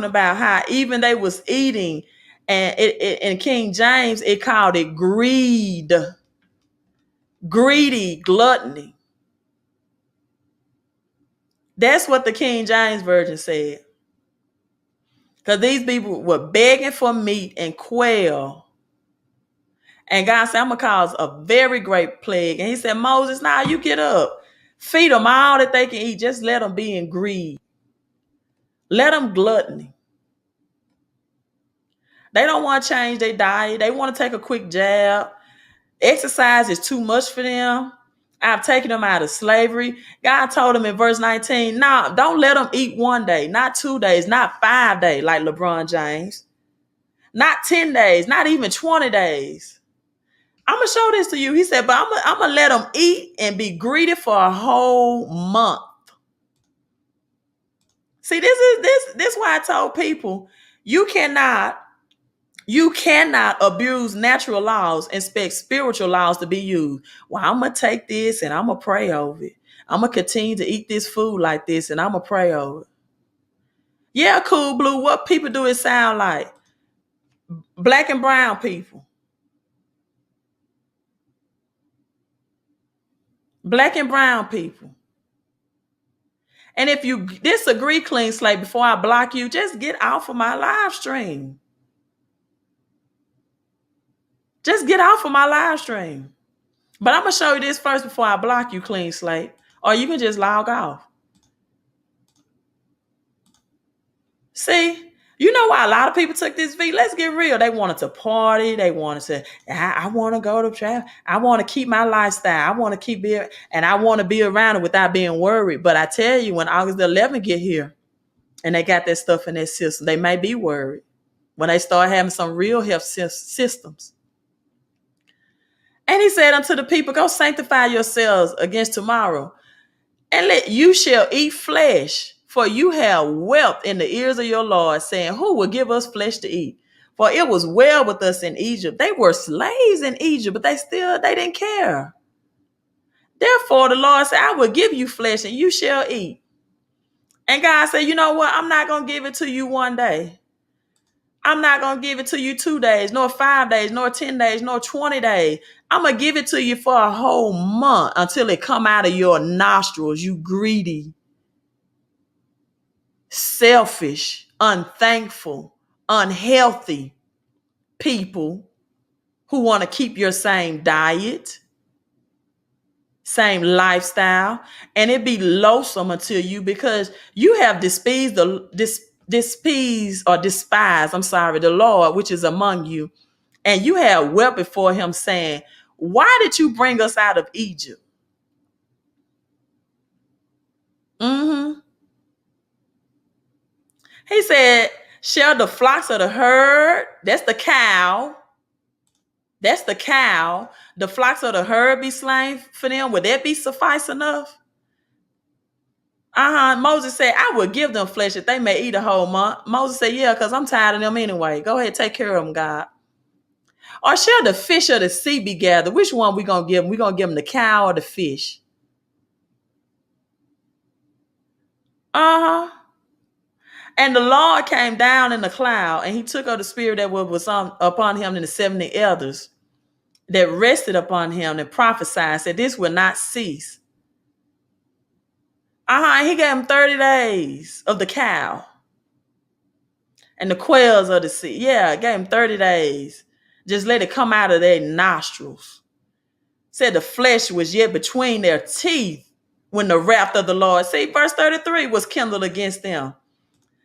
about how even they was eating, and in King James it called it greedy gluttony. That's what the King James Version said. Because these people were begging for meat and quail. And God said, I'm going to cause a very great plague. And he said, Moses, now you get up. Feed them all that they can eat. Just let them be in greed. Let them gluttony. They don't want to change their diet. They want to take a quick jab. Exercise is too much for them. I've taken them out of slavery. God told them in verse 19, no, don't let them eat one day, not 2 days, not 5 days like LeBron James, not 10 days, not even 20 days. I'm going to show this to you. He said, but I'm going to let them eat and be greedy for a whole month. See, this is why I told people, you cannot abuse natural laws and expect spiritual laws to be used. Well, I'm going to take this and I'm going to pray over it. I'm going to continue to eat this food like this and I'm going to pray over it. Yeah, Cool Blue, what people do it sound like? Black and brown people. Black and brown people. And if you disagree, Clean Slate, before I block you, just get off of my live stream. Just get off of my live stream. But I'm going to show you this first before I block you, Clean Slate. Or you can just log off. See, you know why a lot of people took this V? Let's get real. They wanted to party. They wanted to, I want to go to traffic. I want to keep my lifestyle. I want to keep it, and I want to be around it without being worried. But I tell you, when August the 11th get here and they got that stuff in their system, they may be worried when they start having some real health systems. And he said unto the people, go sanctify yourselves against tomorrow, and you shall eat flesh. For you have wealth in the ears of your Lord, saying, who will give us flesh to eat? For it was well with us in Egypt. They were slaves in Egypt, but they didn't care. Therefore, the Lord said, I will give you flesh and you shall eat. And God said, you know what? I'm not going to give it to you one day. I'm not going to give it to you 2 days, nor 5 days, nor 10 days, nor 20 days. I'm going to give it to you for a whole month until it come out of your nostrils, you greedy, selfish, unthankful, unhealthy people who want to keep your same diet, same lifestyle, and it be loathsome until you, because you have despised the Lord which is among you, and you have wept before him, saying, why did you bring us out of Egypt? He said, shall the flocks of the herd, that's the cow, the flocks of the herd be slain for them? Would that be suffice enough? Moses said, I will give them flesh that they may eat a whole month. Moses said, yeah, because I'm tired of them anyway. Go ahead, take care of them, God. Or shall the fish of the sea be gathered? Which one we going to give them? We going to give them the cow or the fish? And the Lord came down in the cloud, and he took of the spirit that was upon him, and the 70 elders that rested upon him, and prophesied, said, this will not cease. He gave him 30 days of the cow and the quails of the sea. Yeah, gave him 30 days. Just let it come out of their nostrils. Said the flesh was yet between their teeth when the wrath of the Lord, see, verse 33, was kindled against them.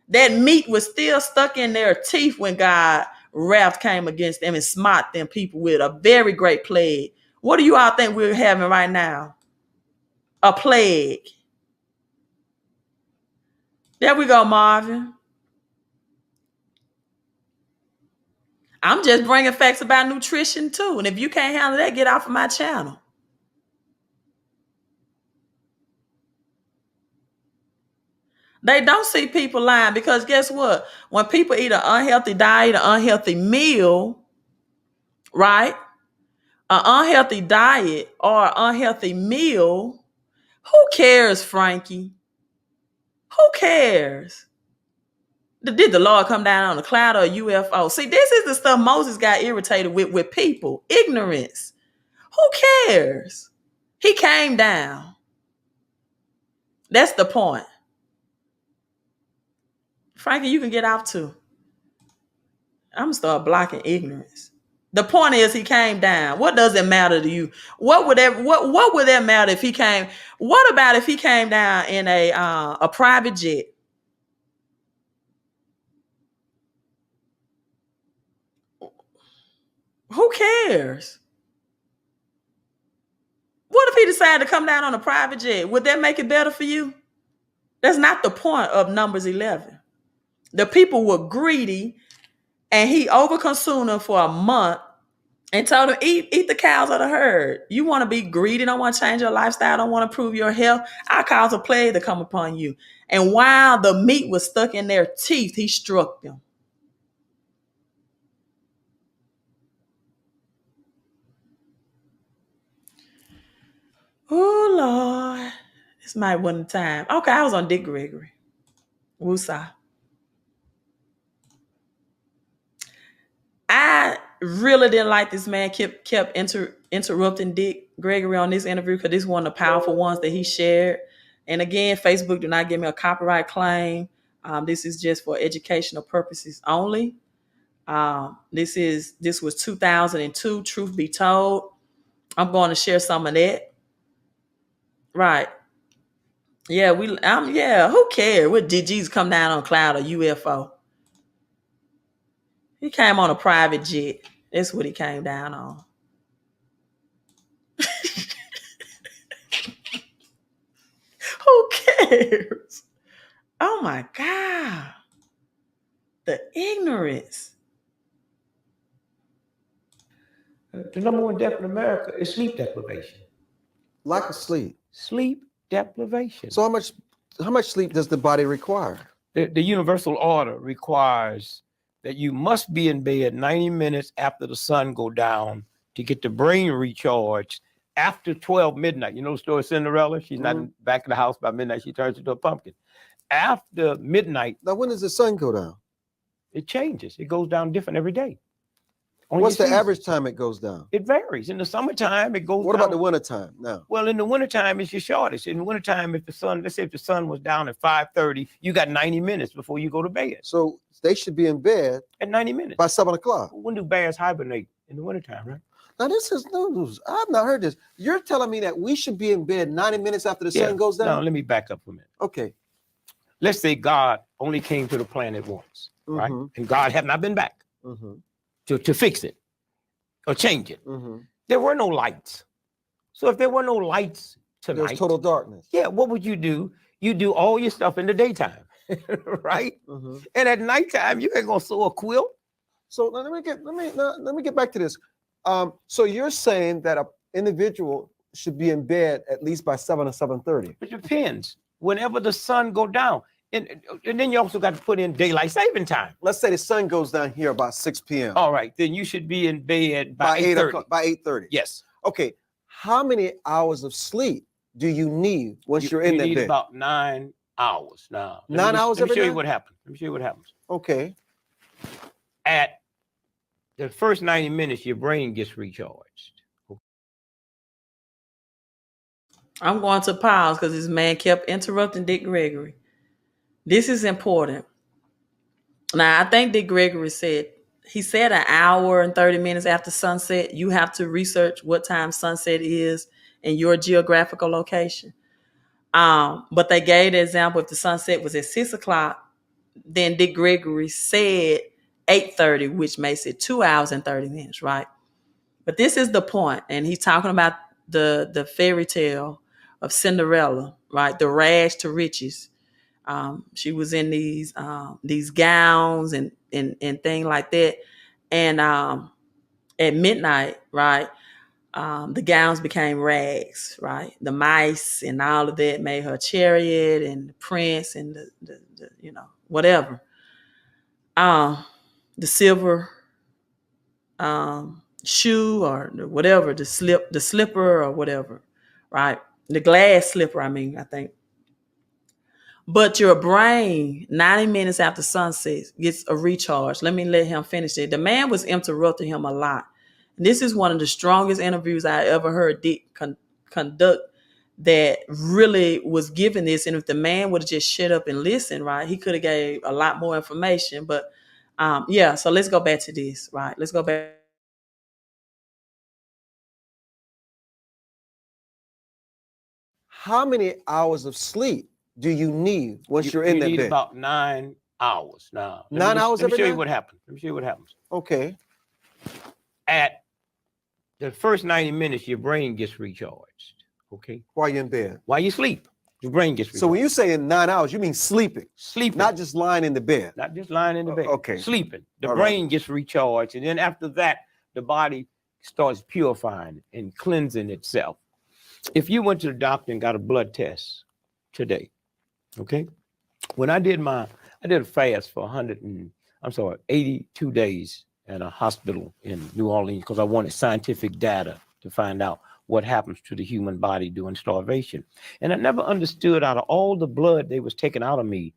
That meat was still stuck in their teeth when God wrath came against them and smote them people with a very great plague. What do you all think we're having right now? A plague. There we go, Marvin. I'm just bringing facts about nutrition too. And if you can't handle that, get off of my channel. They don't see people lying, because guess what? When people eat an unhealthy diet, an unhealthy meal, right? An unhealthy diet or an unhealthy meal, who cares, Frankie? Who cares? Did the Lord come down on a cloud or a UFO? See, this is the stuff Moses got irritated with people. Ignorance. Who cares? He came down. That's the point. Frankie, you can get off too. I'm gonna start blocking ignorance. The point is he came down. What does it matter to you? What would that matter if he came? What about if he came down in a private jet? Who cares? What if he decided to come down on a private jet? Would that make it better for you? That's not the point of Numbers 11. The people were greedy, and he overconsumed them for a month and told them, eat the cows of the herd. You want to be greedy, don't want to change your lifestyle, don't want to improve your health, I'll cause a plague to come upon you. And while the meat was stuck in their teeth, he struck them. Oh, Lord. This might wasn't the time. Okay, I was on Dick Gregory. Woosah. I really didn't like this man kept interrupting Dick Gregory on this interview because this is one of the powerful ones that he shared. And again, Facebook do not give me a copyright claim. This is just for educational purposes only. This was 2002. Truth be told, I'm going to share some of that. Right? Yeah, who cares? What did Jesus come down on a cloud or UFO? He came on a private jet. That's what he came down on. Who cares? Oh my God. The ignorance. The number one death in America is sleep deprivation. Lack of sleep. Sleep deprivation. So how much sleep does the body require? The universal order requires that you must be in bed 90 minutes after the sun go down to get the brain recharged after 12 midnight. You know the story of Cinderella? She's not back in the house by midnight. She turns into a pumpkin. After midnight. Now, when does the sun go down? It changes. It goes down different every day. What's the average time it goes down? It varies. In the summertime, it goes down. What about the wintertime now? Well, in the wintertime, it's your shortest. In the wintertime, let's say if the sun was down at 5:30, you got 90 minutes before you go to bed. So they should be in bed at 90 minutes. By 7 o'clock. When do bears hibernate? In the wintertime, right? Now, this is news. I've not heard this. You're telling me that we should be in bed 90 minutes after the sun goes down? No, let me back up for a minute. Okay. Let's say God only came to the planet once, right? And God had not been back to fix it or change it. There were no lights. So if there were no lights tonight, there's total darkness. Yeah, what would you do? You do all your stuff in the daytime, right? And at nighttime, you ain't gonna sew a quilt. So let me get back to this. So you're saying that an individual should be in bed at least by 7 or 7:30? It depends. Whenever the sun go down. And then you also got to put in daylight saving time. Let's say the sun goes down here about 6 p.m. All right, then you should be in bed by 8:30. By 8:30. Yes. Okay. How many hours of sleep do you need once you're in that bed? You need about 9 hours now. 9 hours every day? Let me show you what happens. Let me show you what happens. Okay. At the first 90 minutes, your brain gets recharged. I'm going to pause because this man kept interrupting Dick Gregory. This is important. Now, I think Dick Gregory said an hour and 30 minutes after sunset. You have to research what time sunset is in your geographical location. But they gave the example, if the sunset was at 6 o'clock, then Dick Gregory said 8:30, which makes it 2 hours and 30 minutes, right? But this is the point, and he's talking about the fairy tale of Cinderella, right? The rags to riches. She was in these gowns and things like that. And at midnight, right, the gowns became rags, right? The mice and all of that made her chariot and the prince and the whatever. The silver shoe or whatever, the slipper or whatever, right? The glass slipper, I think. But your brain, 90 minutes after sunset, gets a recharge. Let me let him finish it. The man was interrupting him a lot. This is one of the strongest interviews I ever heard Dick conduct that really was giving this. And if the man would have just shut up and listened, right, he could have gave a lot more information. But yeah, so let's go back to this, right? Let's go back. How many hours of sleep do you need once you're in You that need bed? about 9 hours. Now, 9 hours let me every show you night? what happens. Let me show you what happens. Okay. At the first 90 minutes, your brain gets recharged. Okay. While you're in bed. While you sleep, your brain gets recharged. So when you say in 9 hours, you mean sleeping, sleeping, not just lying in the bed. not just lying in the bed. Okay. Sleeping. The All brain gets recharged, and then after that, the body starts purifying and cleansing itself. If you went to the doctor and got a blood test today, okay, when I did a fast for 82 days at a hospital in New Orleans because I wanted scientific data to find out what happens to the human body during starvation. And I never understood, out of all the blood they was taking out of me,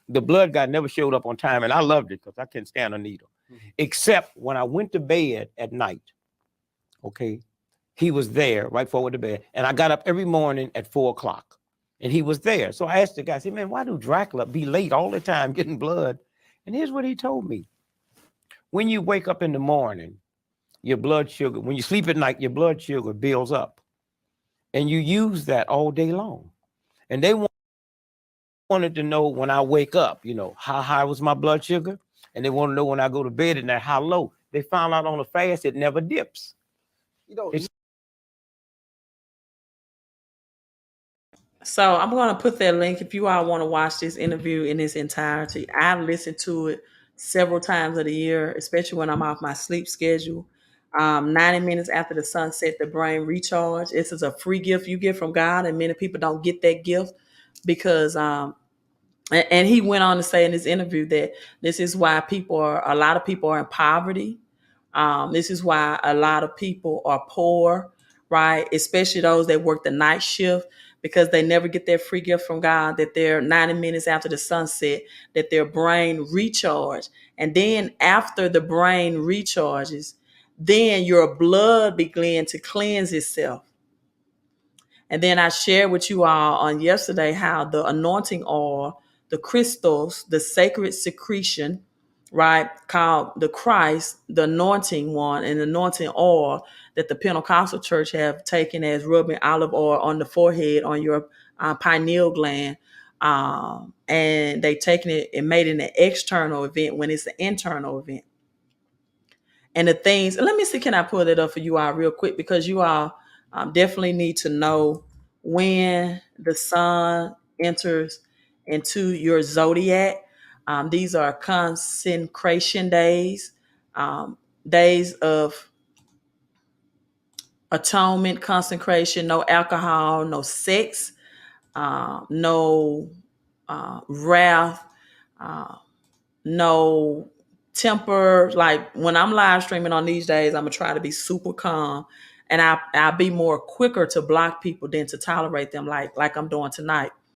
the blood guy never showed up on time, and I loved it because I couldn't stand a needle. Except when I went to bed at night, okay, he was there right forward to bed. And I got up every morning at 4 o'clock and he was there. So I asked the guy, I said, man, why do Dracula be late all the time getting blood? And here's what he told me. When you wake up in the morning, your blood sugar, when you sleep at night, your blood sugar builds up and you use that all day long. And they wanted to know when I wake up, you know, how high was my blood sugar? And they want to know when I go to bed at night, how low. They found out on the fast, it never dips. You know, So I'm going to put that link if you all want to watch this interview in its entirety. I've listened to it several times of the year, especially when I'm off my sleep schedule. 90 minutes after the sunset, the brain recharge. This is a free gift you get from God, and many people don't get that gift because and he went on to say in this interview that this is why a lot of people are in poverty. This is why a lot of people are poor, right? Especially those that work the night shift because they never get their free gift from God, that they're 90 minutes after the sunset, that their brain recharge. And then after the brain recharges, then your blood begin to cleanse itself. And then I shared with you all on yesterday how the anointing oil, the crystals, the sacred secretion, right, called the Christ, the anointing one, and the anointing oil that the Pentecostal church have taken as rubbing olive oil on the forehead, on your pineal gland. And they taken it and made it an external event when it's an internal event. And the things, let me see, can I pull that up for you all real quick? Because you all definitely need to know when the sun enters into your zodiac. These are consecration days, days of atonement, consecration, no alcohol, no sex, no wrath, no temper. Like when I'm live streaming on these days, I'm gonna try to be super calm, and I'll be more quicker to block people than to tolerate them like I'm doing tonight.